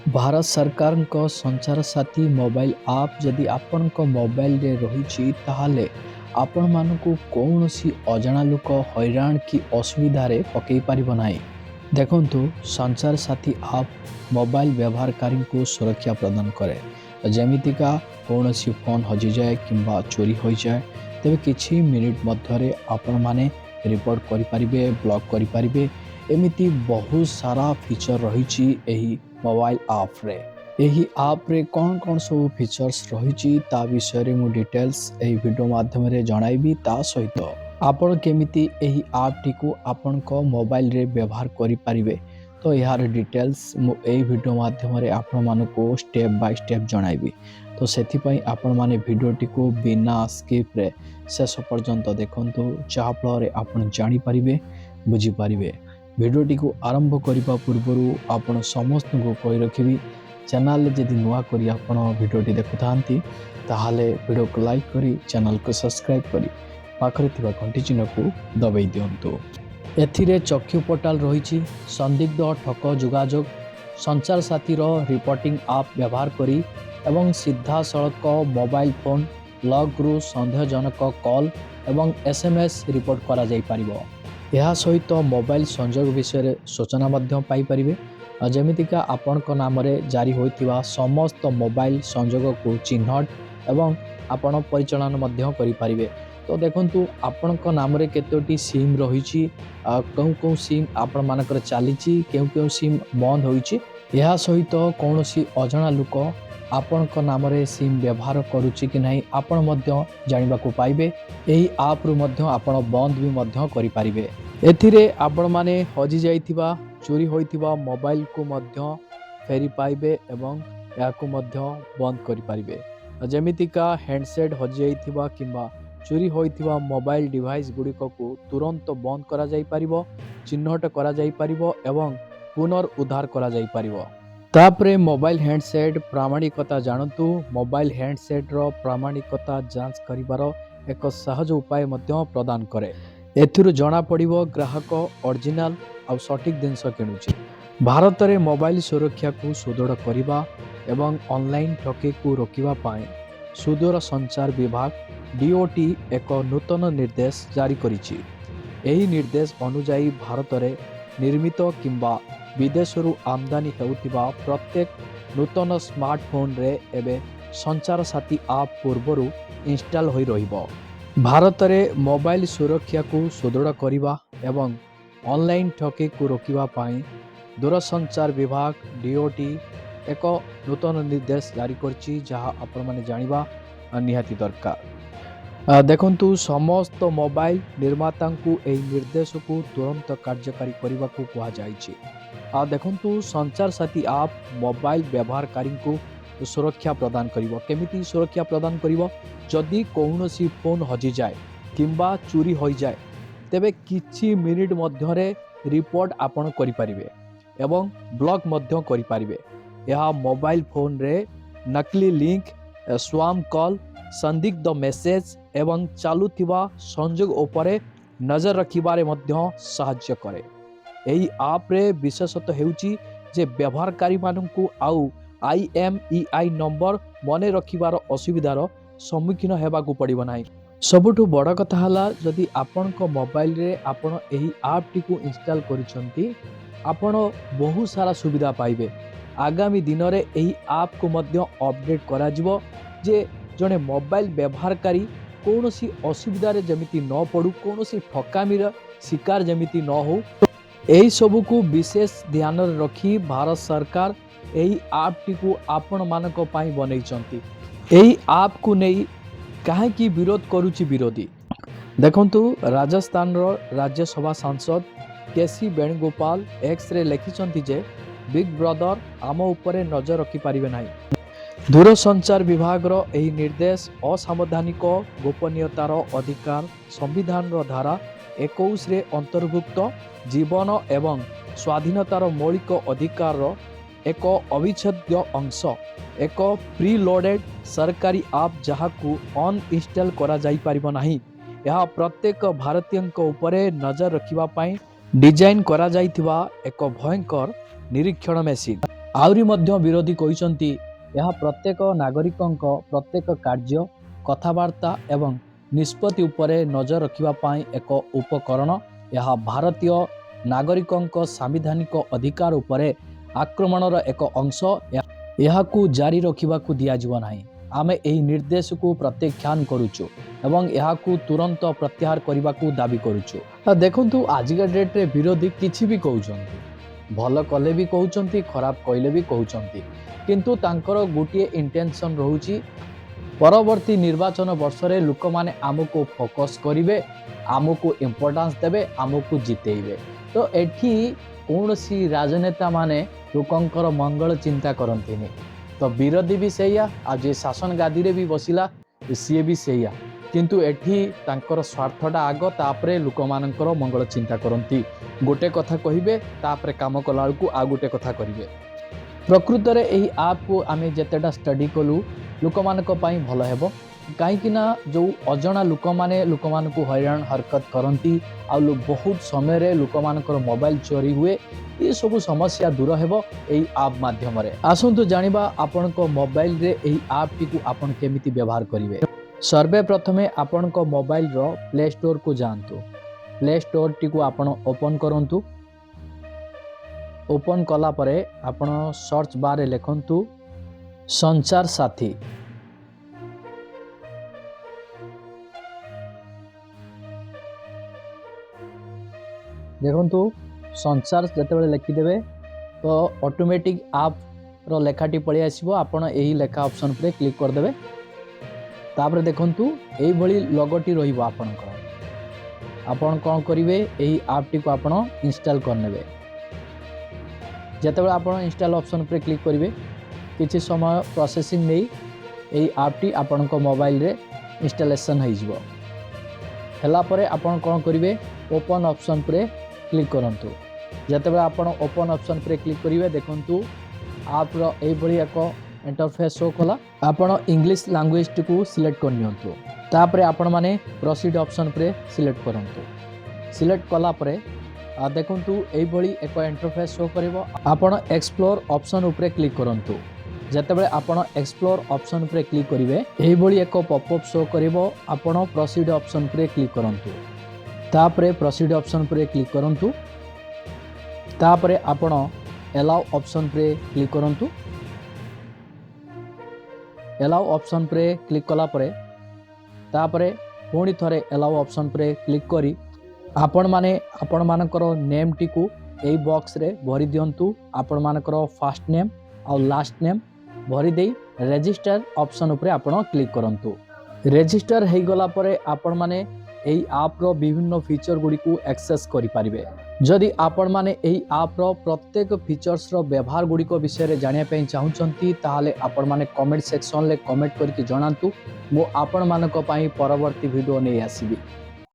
भारत सरकार संचार साथी मोबाइल आप जदि आपण मोबाइल रे रही ताहले आपण मानकु कौनसी अजाणा लोक हैरान कि असुविधा रे पकई पारिब नाही। देखंतु संचार साथी आप मोबाइल व्यवहारकारी को सुरक्षा प्रदान करे। जेमितिका कौनसी फोन हजि जाए किंबा चोरी हो जाए तेबे किछि मिनिट मध्यरे आपण माने रिपोर्ट करि परिबे, ब्लॉक करि परिबे। एमिति बहुत सारा फीचर रही एही मोबाइल आप रे। एही आप रे कौन कौन सब फीचर्स रही ता विषय मु डिटेल्स एही वीडियो माध्यम रे जणाइबी। ता सहित आपण केमिति एही आप टी को आपण को मोबाइल रे व्यवहार करि परिबे तो यार डिटेल्स मु एही वीडियो माध्यम रे आपण मानको स्टेप बाय स्टेप जणाइबी। तो सेथि पई आपण माने वीडियो टी को बिना स्किप रे शेष पर्यंत देखंतु जहा फल रे आपण जानि परिबे, बुझी परिबे। भिडियोटी को आरंभ करने पूर्व आपण समस्त को कही रखी चैनल जदि नुआ करी आपण भिडियोटी देखुथांती ताहाले वीडियो को लाइक करी चैनल को सब्सक्राइब करी पाखरे थिबा घंटी चिन्ह को दबाई दियंतु। एथिरे चक्षु पोर्टाल रही संदिग्ध ठक जोगाजोग संचार साथी रिपोर्टिंग आप व्यवहार करी एवं सीधा सड़क मोबाइल फोन लॉग रु संदेहजनक कॉल एवं एसएमएस रिपोर्ट करा जाई परिबो। यह सहित मोबाइल संजोग विषय सूचना पाइपर। जमीका आपण नाम जारी होता समस्त मोबाइल संजोग को चिन्हट एवं आपण परिचालन करें। तो देखु आपण नाम केतोटी सिम रही कौं कौं सिम आपण मानकर चली क्यों सिम बंद होइछि। यह सहित कौन सी अजणा लोक आपण नाम सिम व्यवहार करुच्ची कि नहीं आपण जानिबा को पाइबे। एही आप रु आपण बंद भी करि पारिबे। एथिरे आपण माने हजि जाइथिबा चोरी होइथिबा मोबाइल को फेरी पाइबे एवं याकु बंद करि पारिबे। जेमितिका हैंडसेट हजि जाइथिबा किंबा चोरी होइथिबा मोबाइल डिवाइस गुड़िक को तुरंत बंद करा जाई परिबो, चिन्हट करा जाई परिबो एवं पुनर्उद्धार करा जाई परिबो। तापरे मोबाइल हैंडसेट प्रामाणिकता जानतु। मोबाइल हैंडसेट रो प्रामाणिकता जांच करिबार एक सहज उपाय प्रदान करे। एथिरु जना पड़िबो ग्राहक ओरिजिनल आ सटीक जिनस किणुछि। भारत में मोबाइल सुरक्षा को सुदृढ़ करने एवं ऑनलाइन ठके को रोकवा पाए सुदूर संचार विभाग डीओटी एक नूतन निर्देश जारी करिछि। एही निर्देश अनुसार भारत में निर्मित किंबा विदेशरू आमदानी हेउथिबा प्रत्येक नूतन स्मार्टफोन रे एबे संचार साथी आप पूर्वरु इंस्टॉल होई रहिबो। भारत में मोबाइल सुरक्षा को सुदृढ़ करने एवं ऑनलाइन ठके को रोकवा पाए दूरसंचार विभाग डीओटी एक नूतन निर्देश जारी करछि जहां आपण माने जानिबा निहाती दरकार। देखंतु समस्त मोबाइल निर्माता को एही निर्देश को तुरंत कार्यकारी करने को कहा जाइछि। देखंतु संचार साथी आप मोबाइल व्यवहारकारी को सुरक्षा प्रदान करिवो। केमिति सुरक्षा प्रदान करिवो? जदि कौनसी फोन हजि जाए किंबा चोरी हो जाए तेबे किछि मिनिट मध्यरे रिपोर्ट आपण करि परिबे एवं ब्लॉक मध्य करि परिबे। यह मोबाइल फोन रे नकली लिंक, स्पैम कॉल, संदिग्ध मेसेज एवं चालुथिबा संजोग उपरे नजर रखिबारे मध्य सहाय्य करे। एही आप रे विशेषतः हेउची जे व्यवहारकारी माननकु आउ IMEI नंबर मने रखिबार असुविधार सम्मुखीन हेबाकू पड़िबो नाही। सबुठु बड़ कथा हला जदि आपण को मोबाइल रे आपण एही ऐप टी को इंस्टॉल करिसंती आपण बहुत सारा सुविधा पाइबे। आगामी दिन रे एही ऐप को मध्य अपडेट करा जिवो जे जने मोबाइल व्यवहारकारी कोनोसी असुविधा रे जमिति न पड़ू, कोनोसी ठकामीर शिकार जमिति न हो। एही सबु को विशेष ध्यान रखी भारत सरकार एही ऐप टी को आपण मानक पई बनैचंती। एही ऐप को नहीं काहे विरोध करुछि विरोधी। देखंतु राजस्थान रो राज्यसभा सांसद केसी वेणुगोपाल एक्स रे लिखिसंती जे बिग ब्रदर आम उपरे नजर रखि पारिबे नाही। दूरसंचार विभाग रो एही निर्देश असावधानिक गोपनीयतार अधिकार संविधान रो धारा 21 रे अंतर्भुक्त जीवन एवं स्वाधीनतार मौलिक अधिकार रो एक अविच्छेद्य अंश। एक प्रीलोडेड सरकारी ऐप जहाकू अनइंस्टॉल करा जाई परिबो नाही। यह प्रत्येक भारतीय उपरे नजर रखिबा पाई डिजाइन करा जाइथिबा एक भयंकर निरीक्षण मेसिन। ଆହୁରି ମଧ୍ୟ ବିରୋଧୀ କହିଛନ୍ତି ଏହା ପ୍ରତ୍ୟେକ ନାଗରିକଙ୍କ ପ୍ରତ୍ୟେକ କାର୍ଯ୍ୟ କଥାବାର୍ତ୍ତା ଏବଂ ନିଷ୍ପତ୍ତି ଉପରେ ନଜର ରଖିବା ପାଇଁ ଏକ ଉପକରଣ। ଏହା ଭାରତୀୟ ନାଗରିକଙ୍କ ସାମ୍ବିଧାନିକ ଅଧିକାର ଉପରେ ଆକ୍ରମଣର ଏକ ଅଂଶ। ଏହାକୁ ଜାରି ରଖିବାକୁ ଦିଆଯିବ ନାହିଁ। ଆମେ ଏହି ନିର୍ଦ୍ଦେଶକୁ ପ୍ରତ୍ୟାଖ୍ୟାନ କରୁଛୁ ଏବଂ ଏହାକୁ ତୁରନ୍ତ ପ୍ରତ୍ୟାହାର କରିବାକୁ ଦାବି କରୁଛୁ। ଦେଖନ୍ତୁ ଆଜିକା ଡେଟ୍ରେ ବିରୋଧୀ କିଛି ବି କହୁଛନ୍ତି, ଭଲ କଲେ ବି କହୁଛନ୍ତି, ଖରାପ କହିଲେ ବି କହୁଛନ୍ତି, କିନ୍ତୁ ତାଙ୍କର ଗୋଟିଏ ଇଣ୍ଟେନସନ୍ ରହୁଛି ପରବର୍ତ୍ତୀ ନିର୍ବାଚନ ବର୍ଷରେ ଲୋକମାନେ ଆମକୁ ଫୋକସ୍ କରିବେ, ଆମକୁ ଇମ୍ପୋର୍ଟାନ୍ସ ଦେବେ, ଆମକୁ ଜିତେଇବେ। ତ ଏଠି କୌଣସି ରାଜନେତା ମାନେ ଲୋକଙ୍କର ମଙ୍ଗଳ ଚିନ୍ତା କରନ୍ତିନି। ତ ବିରୋଧୀ ବି ସେଇଆ, ଆଉ ଯିଏ ଶାସନ ଗାଦିରେ ବି ବସିଲା ସିଏ ବି ସେଇଆ, କିନ୍ତୁ ଏଠି ତାଙ୍କର ସ୍ୱାର୍ଥଟା ଆଗ, ତାପରେ ଲୋକମାନଙ୍କର ମଙ୍ଗଳ ଚିନ୍ତା କରନ୍ତି। ଗୋଟେ କଥା କହିବେ, ତାପରେ କାମ କଲା ବେଳକୁ ଆଉ ଗୋଟେ କଥା କରିବେ। ପ୍ରକୃତରେ ଏହି ଆପ୍କୁ ଆମେ ଯେତେଟା ଷ୍ଟଡି କଲୁ ଲୋକମାନଙ୍କ ପାଇଁ ଭଲ ହେବ, କାହିଁକି ନା ଯେଉଁ ଅଜଣା ଲୋକମାନେ ଲୋକମାନଙ୍କୁ ହଇରାଣ ହରକତ କରନ୍ତି ଆଉ ବହୁତ ସମୟରେ ଲୋକମାନଙ୍କର ମୋବାଇଲ ଚୋରି ହୁଏ, ଏସବୁ ସମସ୍ୟା ଦୂର ହେବ ଏହି ଆପ୍ ମାଧ୍ୟମରେ। ଆସନ୍ତୁ ଜାଣିବା ଆପଣଙ୍କ ମୋବାଇଲରେ ଏହି ଆପ୍ଟିକୁ ଆପଣ କେମିତି ବ୍ୟବହାର କରିବେ। ସର୍ବପ୍ରଥମେ ଆପଣଙ୍କ ମୋବାଇଲର ପ୍ଲେ ଷ୍ଟୋରକୁ ଯାଆନ୍ତୁ। ପ୍ଲେ ଷ୍ଟୋରଟିକୁ ଆପଣ ଓପନ୍ କରନ୍ତୁ। ଓପନ୍ କଲା ପରେ ଆପଣ ସର୍ଚ୍ଚ ବାରରେ ଲେଖନ୍ତୁ ସଞ୍ଚାର ସାଥୀ। ଦେଖନ୍ତୁ ସଞ୍ଚାର ଯେତେବେଳେ ଲେଖିଦେବେ ତ ଅଟୋମେଟିକ୍ ଆପ୍ର ଲେଖାଟି ପଳେଇ ଆସିବ। ଆପଣ ଏହି ଲେଖା ଅପସନ୍ ଉପରେ କ୍ଲିକ୍ କରିଦେବେ। ତାପରେ ଦେଖନ୍ତୁ ଏଇଭଳି ଲୋଗୋଟି ରହିବ ଆପଣଙ୍କର। ଆପଣ କ'ଣ କରିବେ, ଏହି ଆପ୍ଟିକୁ ଆପଣ ଇନଷ୍ଟଲ୍ କରିନେବେ। ଯେତେବେଳେ ଆପଣ ଇନଷ୍ଟଲ୍ ଅପସନ୍ ଉପରେ କ୍ଲିକ୍ କରିବେ, କିଛି ସମୟ ପ୍ରୋସେସିଂ ନେଇ ଏହି ଆପ୍ଟି ଆପଣଙ୍କ ମୋବାଇଲରେ ଇନଷ୍ଟଲେସନ୍ ହୋଇଯିବ। ହେଲା ପରେ ଆପଣ କ'ଣ କରିବେ, ଓପନ୍ ଅପସନ୍ ଉପରେ କ୍ଲିକ୍ କରନ୍ତୁ। ଯେତେବେଳେ ଆପଣ ଓପନ୍ ଅପସନ୍ ଉପରେ କ୍ଲିକ୍ କରିବେ, ଦେଖନ୍ତୁ ଆପ୍ର ଏଇଭଳି ଏକ ଇଣ୍ଟରଫେସ୍ ଶୋ କଲା। ଆପଣ ଇଂଲିଶ ଲାଙ୍ଗୁଏଜଟିକୁ ସିଲେକ୍ଟ କରିନିଅନ୍ତୁ। ତାପରେ ଆପଣମାନେ ପ୍ରୋସିଡ୍ ଅପସନ୍ ଉପରେ ସିଲେକ୍ଟ କରନ୍ତୁ। ସିଲେକ୍ଟ କଲା ପରେ ଦେଖନ୍ତୁ ଏଇଭଳି ଏକ ଇଣ୍ଟରଫେସ୍ ଶୋ କରିବ। ଆପଣ ଏକ୍ସପ୍ଲୋର ଅପସନ୍ ଉପରେ କ୍ଲିକ୍ କରନ୍ତୁ। ଯେତେବେଳେ ଆପଣ ଏକ୍ସପ୍ଲୋର ଅପସନ୍ ଉପରେ କ୍ଲିକ୍ କରିବେ, ଏହିଭଳି ଏକ ପପଅପ୍ ଶୋ କରିବ। ଆପଣ ପ୍ରୋସିଡ୍ ଅପସନ୍ ଉପରେ କ୍ଲିକ୍ କରନ୍ତୁ। ତାପରେ ପ୍ରୋସିଡ୍ ଅପସନ୍ ଉପରେ କ୍ଲିକ୍ କରନ୍ତୁ। ତାପରେ ଆପଣ ଏଲାଉ ଅପସନ୍ ଉପରେ କ୍ଲିକ୍ କରନ୍ତୁ। ଏଲାଉ ଅପସନ୍ ଉପରେ କ୍ଲିକ୍ କଲା ପରେ ତାପରେ ପୁଣି ଥରେ ଏଲାଉ ଅପସନ୍ ଉପରେ କ୍ଲିକ୍ କରି ଆପଣମାନଙ୍କର ନେମ୍ଟିକୁ ଏଇ ବକ୍ସରେ ଭରି ଦିଅନ୍ତୁ। ଆପଣମାନଙ୍କର ଫାର୍ଷ୍ଟ ନେମ୍ ଆଉ ଲାଷ୍ଟ ନେମ୍ ଭରିଦେଇ ରେଜିଷ୍ଟର ଅପସନ୍ ଉପରେ ଆପଣ କ୍ଲିକ୍ କରନ୍ତୁ। ରେଜିଷ୍ଟର ହୋଇଗଲା ପରେ ଆପଣମାନେ ଏହି ଆପ୍ର ବିଭିନ୍ନ ଫିଚର ଗୁଡ଼ିକୁ ଆକ୍ସେସ୍ କରିପାରିବେ। ଯଦି ଆପଣମାନେ ଏହି ଆପ୍ର ପ୍ରତ୍ୟେକ ଫିଚର୍ସର ବ୍ୟବହାର ଗୁଡ଼ିକ ବିଷୟରେ ଜାଣିବା ପାଇଁ ଚାହୁଁଛନ୍ତି, ତାହେଲେ ଆପଣମାନେ କମେଣ୍ଟ ସେକ୍ସନରେ କମେଣ୍ଟ କରିକି ଜଣାନ୍ତୁ। ମୁଁ ଆପଣମାନଙ୍କ ପାଇଁ ପରବର୍ତ୍ତୀ ଭିଡ଼ିଓ ନେଇ ଆସିବି।